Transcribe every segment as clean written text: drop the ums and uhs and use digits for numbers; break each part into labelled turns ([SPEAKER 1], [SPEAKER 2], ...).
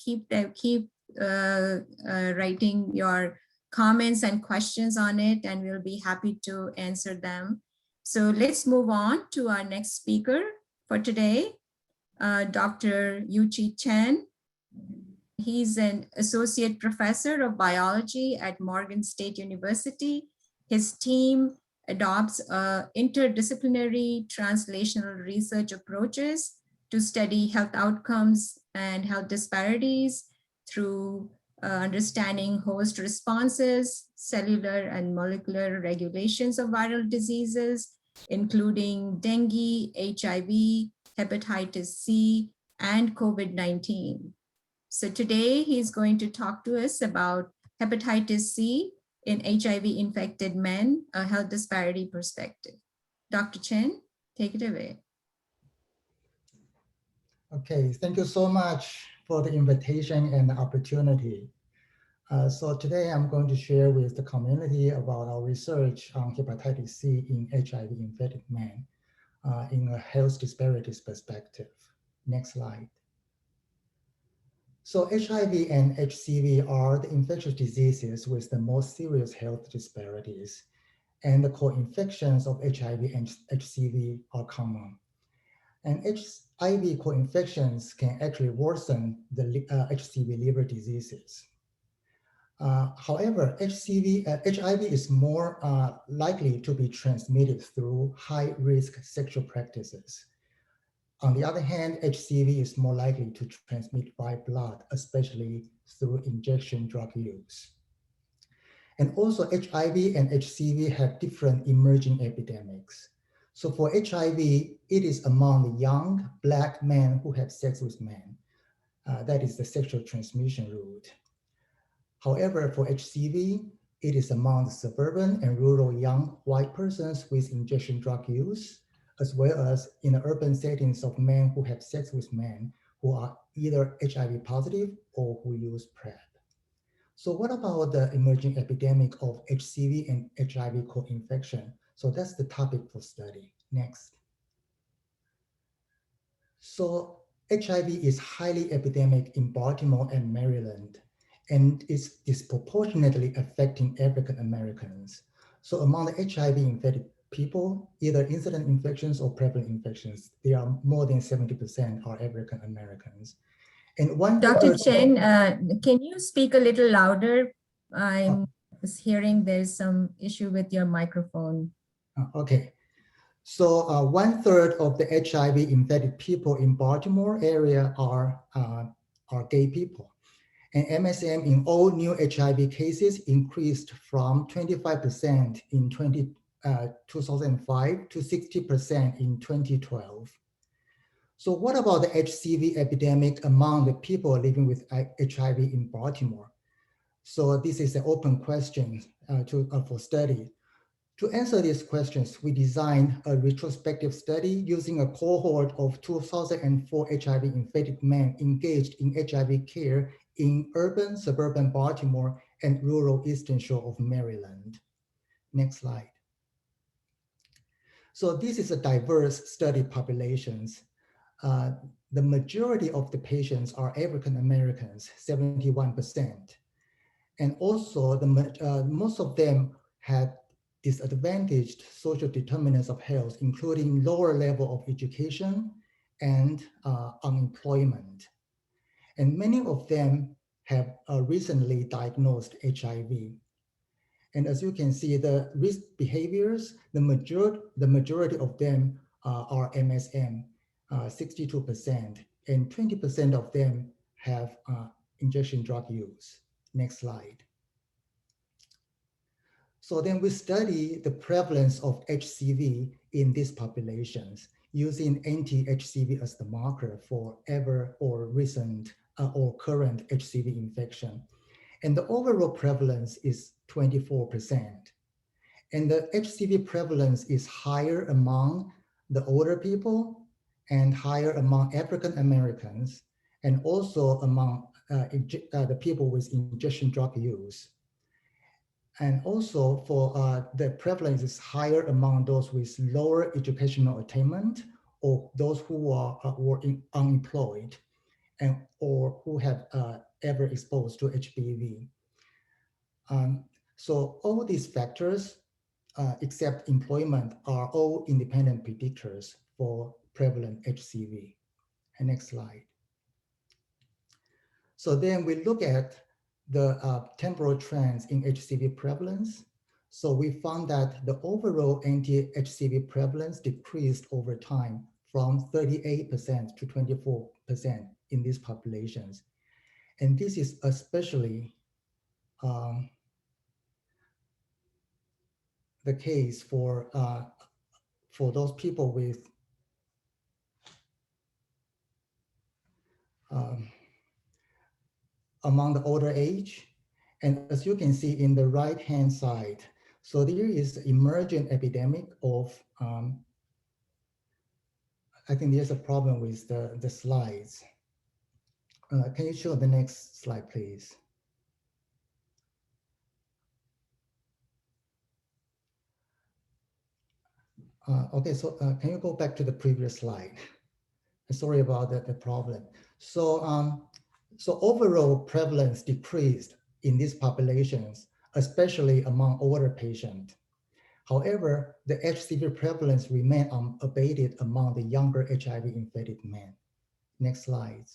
[SPEAKER 1] keep writing your comments and questions on it, and we'll be happy to answer them. So let's move on to our next speaker for today, Dr. Yuchi Chen. He's an associate professor of biology at Morgan State University. His team adopts interdisciplinary translational research approaches to study health outcomes and health disparities through understanding host responses, cellular and molecular regulations of viral diseases, including dengue, HIV, hepatitis C, and COVID-19. So today he's going to talk to us about hepatitis C in HIV-infected men, a health disparity perspective. Dr. Chen, take it away.
[SPEAKER 2] Okay, thank you so much for the invitation and the opportunity. So today I'm going to share with the community about our research on hepatitis C in HIV-infected men in a health disparities perspective. Next slide. So HIV and HCV are the infectious diseases with the most serious health disparities, and the co-infections of HIV and HCV are common. And HIV co-infections can actually worsen the HCV liver diseases. However, HIV is more likely to be transmitted through high-risk sexual practices. On the other hand, HCV is more likely to transmit by blood, especially through injection drug use. And also HIV and HCV have different emerging epidemics. So for HIV, it is among the young Black men who have sex with men. That is the sexual transmission route. However, for HCV, it is among the suburban and rural young white persons with injection drug use, as well as in the urban settings of men who have sex with men who are either HIV positive or who use PrEP. So what about the emerging epidemic of HCV and HIV co-infection? So that's the topic for study. Next. So HIV is highly epidemic in Baltimore and Maryland, and is disproportionately affecting African Americans. So among the HIV infected people, either incident infections or prevalent infections, there are more than 70% are African Americans. And
[SPEAKER 1] Dr. Chen, can you speak a little louder? I'm hearing there's some issue with your microphone.
[SPEAKER 2] Okay. So 1/3 of the HIV infected people in Baltimore area are gay people. And MSM in all new HIV cases increased from 25% in 2005 to 60% in 2012. So what about the HCV epidemic among the people living with HIV in Baltimore? So this is an open question for study. To answer these questions, we designed a retrospective study using a cohort of 2004 HIV-infected men engaged in HIV care in urban, suburban Baltimore and rural Eastern Shore of Maryland. Next slide. So this is a diverse study populations. The majority of the patients are African Americans, 71%. And also most of them had disadvantaged social determinants of health, including lower level of education and unemployment. And many of them have recently diagnosed HIV. And as you can see, the risk behaviors, the majority of them are MSM, 62%, and 20% of them have injection drug use. Next slide. So then we study the prevalence of HCV in these populations using anti-HCV as the marker for ever or recent or current HCV infection. And the overall prevalence is 24%. And the HCV prevalence is higher among the older people and higher among African Americans, and also among the people with injection drug use. And also for the prevalence is higher among those with lower educational attainment or those who were unemployed. and or who have ever exposed to HBV. So all these factors, except employment, are all independent predictors for prevalent HCV. And next slide. So then we look at the temporal trends in HCV prevalence. So we found that the overall anti-HCV prevalence decreased over time from 38% to 24% in these populations. And this is especially the case for those people with among the older age. And as you can see in the right-hand side, so there is emergent epidemic of, I think there's a problem with the slides. Can you show the next slide, please? Okay, so can you go back to the previous slide? Sorry about the problem. So, so overall prevalence decreased in these populations, especially among older patients. However, the HCV prevalence remained unabated among the younger HIV-infected men. Next slide.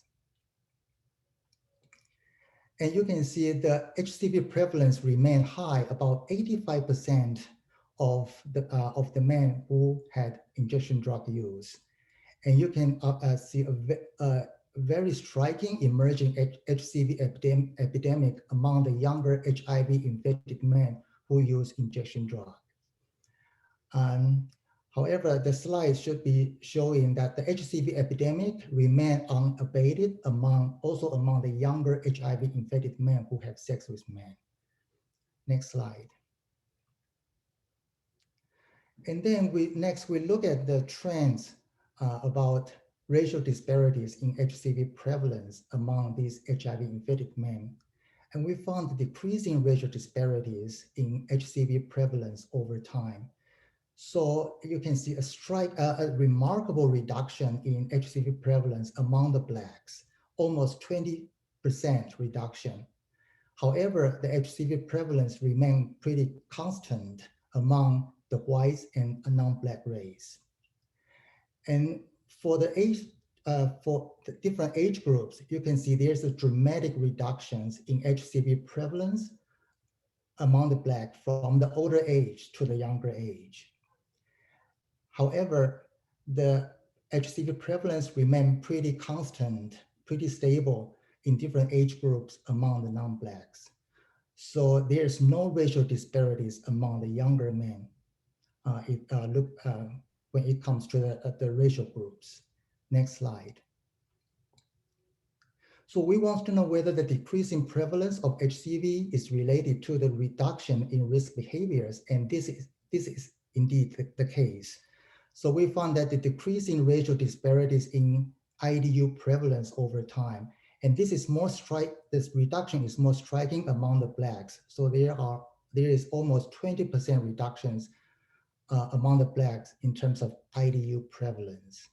[SPEAKER 2] And you can see the HCV prevalence remained high, about 85% of the men who had injection drug use. And you can see a very striking emerging HCV epidemic among the younger HIV-infected men who use injection drug. However, the slide should be showing that the HCV epidemic remained unabated also among the younger HIV-infected men who have sex with men. Next slide. And then next we look at the trends about racial disparities in HCV prevalence among these HIV-infected men. And we found decreasing racial disparities in HCV prevalence over time. So you can see a remarkable reduction in HCV prevalence among the Blacks, almost 20% reduction. However, the HCV prevalence remained pretty constant among the whites and non-Black race. And for the different age groups, you can see there's a dramatic reductions in HCV prevalence among the Black from the older age to the younger age. However, the HCV prevalence remained pretty constant, pretty stable in different age groups among the non-Blacks. So there's no racial disparities among the younger men when it comes to the racial groups. Next slide. So we want to know whether the decreasing prevalence of HCV is related to the reduction in risk behaviors, and this is indeed the case. So we found that the decreasing racial disparities in IDU prevalence over time, and this reduction is more striking among the Blacks. So there is almost 20% reductions among the Blacks in terms of IDU prevalence.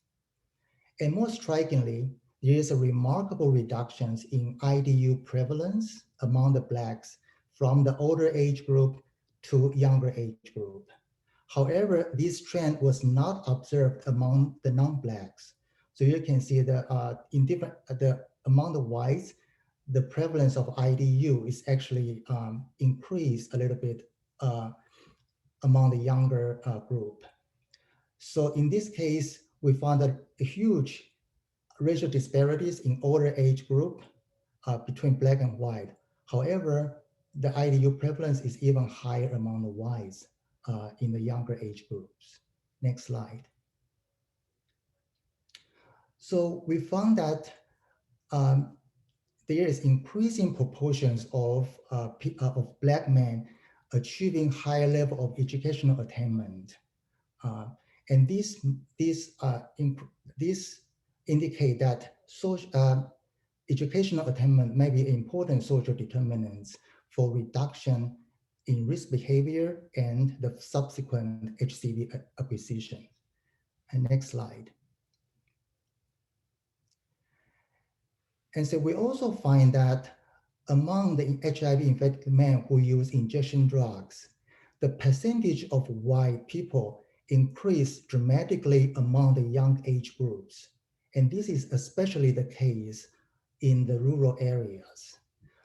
[SPEAKER 2] And more strikingly, there is a remarkable reductions in IDU prevalence among the Blacks from the older age group to younger age group. However, this trend was not observed among the non-Blacks. So you can see that among the whites, the prevalence of IDU is actually increased a little bit among the younger group. So in this case, we found that a huge racial disparities in older age group between Black and white. However, the IDU prevalence is even higher among the whites in the younger age groups. Next slide. So we found that there is increasing proportions of Black men achieving higher level of educational attainment. And this indicate that educational attainment may be important social determinants for reduction in risk behavior and the subsequent HCV acquisition. And next slide. And so we also find that among the HIV-infected men who use injection drugs, the percentage of white people increased dramatically among the young age groups. And this is especially the case in the rural areas.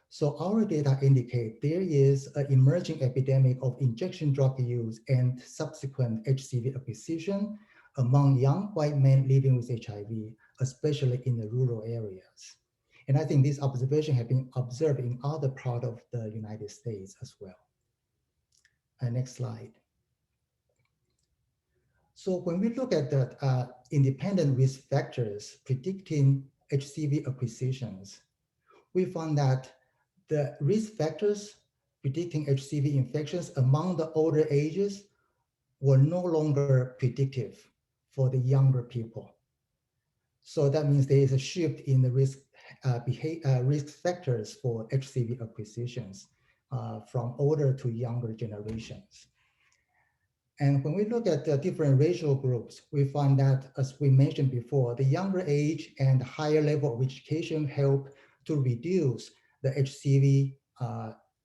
[SPEAKER 2] So our data indicate there is an emerging epidemic of injection drug use and subsequent HCV acquisition among young white men living with HIV, especially in the rural areas. And I think this observation has been observed in other parts of the United States as well. Next slide. So when we look at the independent risk factors predicting HCV acquisitions, we found that the risk factors predicting HCV infections among the older ages were no longer predictive for the younger people. So that means there is a shift in the risk factors for HCV acquisitions from older to younger generations. And when we look at the different racial groups, we find that, as we mentioned before, the younger age and higher level of education help to reduce the HCV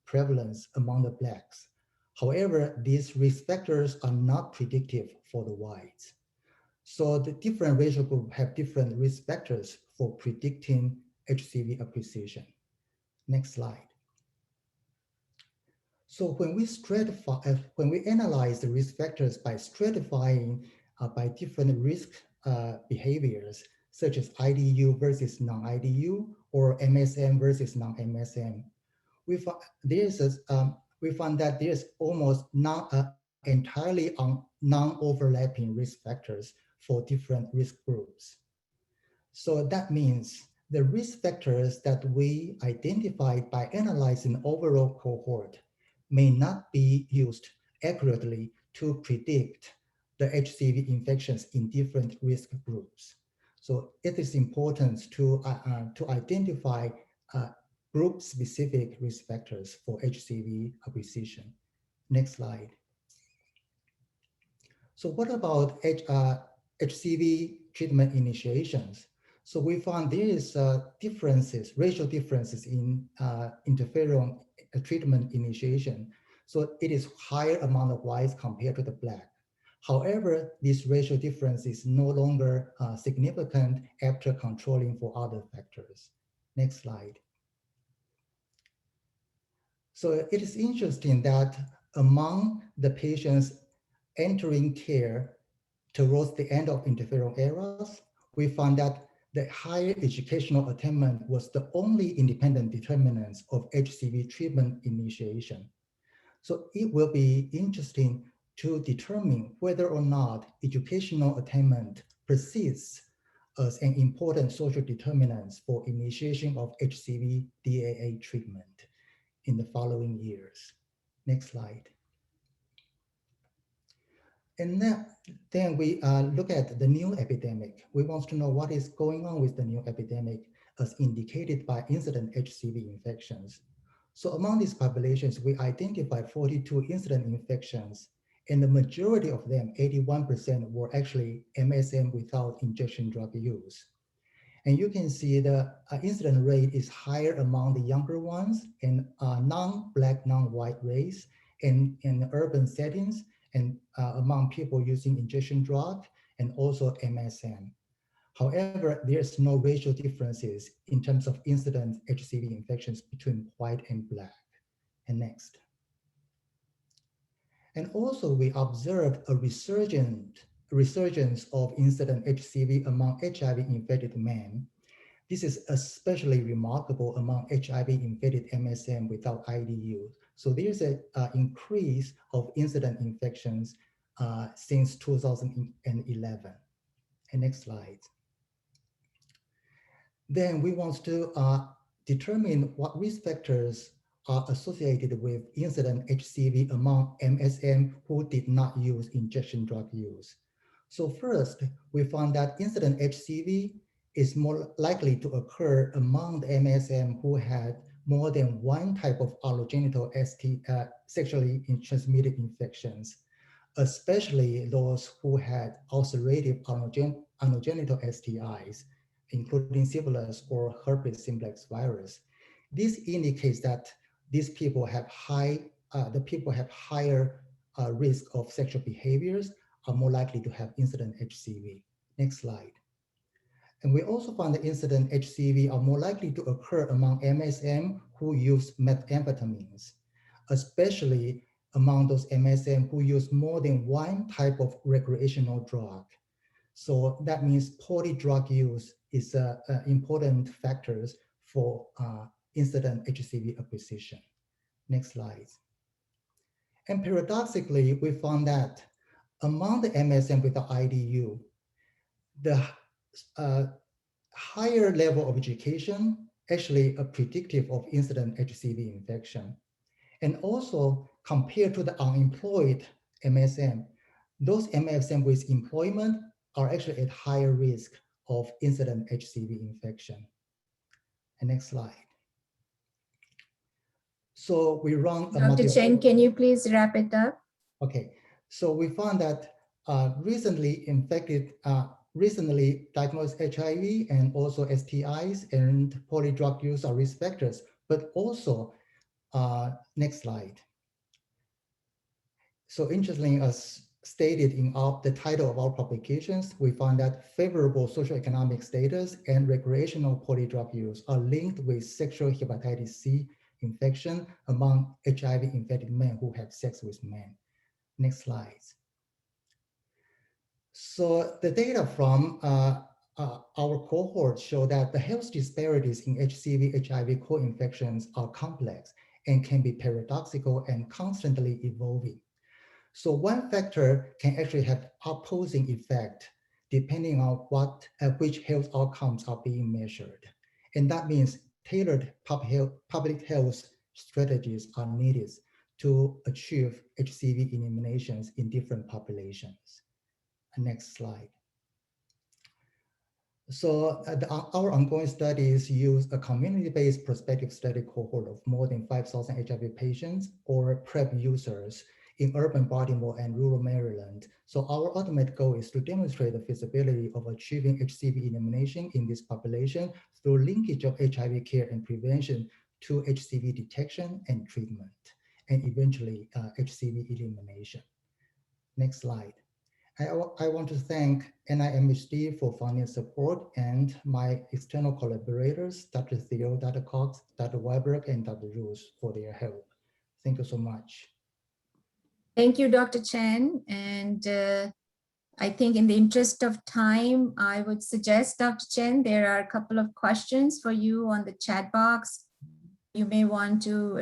[SPEAKER 2] prevalence among the Blacks. However, these risk factors are not predictive for the whites. So the different racial groups have different risk factors for predicting HCV acquisition. Next slide. So when we stratify, when we analyze the risk factors by stratifying by different risk behaviors, such as IDU versus non-IDU or MSM versus non-MSM, we found that there's almost entirely non-overlapping risk factors for different risk groups. So that means the risk factors that we identified by analyzing overall cohort may not be used accurately to predict the HCV infections in different risk groups. So it is important to identify group-specific risk factors for HCV acquisition. Next slide. So what about HCV treatment initiations? So we found there is racial differences in interferon treatment initiation. So it is higher among the whites compared to the Black. However, this racial difference is no longer significant after controlling for other factors. Next slide. So it is interesting that among the patients entering care towards the end of interferon eras, we found that the higher educational attainment was the only independent determinant of HCV treatment initiation. So it will be interesting to determine whether or not educational attainment persists as an important social determinant for initiation of HCV DAA treatment in the following years. Next slide. And then we look at the new epidemic. We want to know what is going on with the new epidemic as indicated by incident HCV infections. So among these populations, we identified 42 incident infections, and the majority of them, 81%, were actually MSM without injection drug use. And you can see the incident rate is higher among the younger ones and non-Black, non-white race in urban settings, and among people using injection drug and also MSM. However, there's no racial differences in terms of incident HCV infections between white and Black. And next. And also we observed a resurgence of incident HCV among HIV-infected men. This is especially remarkable among HIV-infected MSM without IDU. So there's an increase of incident infections since 2011. And next slide. Then we want to determine what risk factors are associated with incident HCV among MSM who did not use injection drug use. So first, we found that incident HCV is more likely to occur among the MSM who had more than one type of allogenital sexually transmitted infections, especially those who had ulcerative allogenital STIs, including syphilis or herpes simplex virus. This indicates that these people have higher risk of sexual behaviors, are more likely to have incident HCV. Next slide. And we also found that incident HCV are more likely to occur among MSM who use methamphetamines, especially among those MSM who use more than one type of recreational drug. So that means poly-drug use is important factors for incident HCV acquisition. Next slide. And paradoxically, we found that among the MSM with the IDU, the higher level of education actually are predictive of incident HCV infection. And also compared to the unemployed MSM, those MSM with employment are actually at higher risk of incident HCV infection. And next slide. So we run a
[SPEAKER 1] Dr. Chen, can you please wrap it up?
[SPEAKER 2] Okay, so we found that recently diagnosed HIV and also STIs and poly-drug use are risk factors, but also, next slide. So interestingly, as stated in the title of our publications, we found that favorable socioeconomic status and recreational poly-drug use are linked with sexual hepatitis C infection among HIV-infected men who have sex with men. Next slide. So the data from our cohort show that the health disparities in HCV/HIV co-infections are complex and can be paradoxical and constantly evolving. So one factor can actually have opposing effect depending on which health outcomes are being measured. And that means tailored public health strategies are needed to achieve HCV eliminations in different populations. Next slide. So our ongoing studies use a community-based prospective study cohort of more than 5,000 HIV patients or PrEP users in urban Baltimore and rural Maryland. So our ultimate goal is to demonstrate the feasibility of achieving HCV elimination in this population through linkage of HIV care and prevention to HCV detection and treatment, and eventually HCV elimination. Next slide. I want to thank NIMHD for funding support and my external collaborators, Dr. Theo, Dr. Cox, Dr. Weiberg, and Dr. Roos for their help. Thank you so much.
[SPEAKER 1] Thank you, Dr. Chen. And I think in the interest of time, I would suggest, Dr. Chen, there are a couple of questions for you on the chat box. You may want to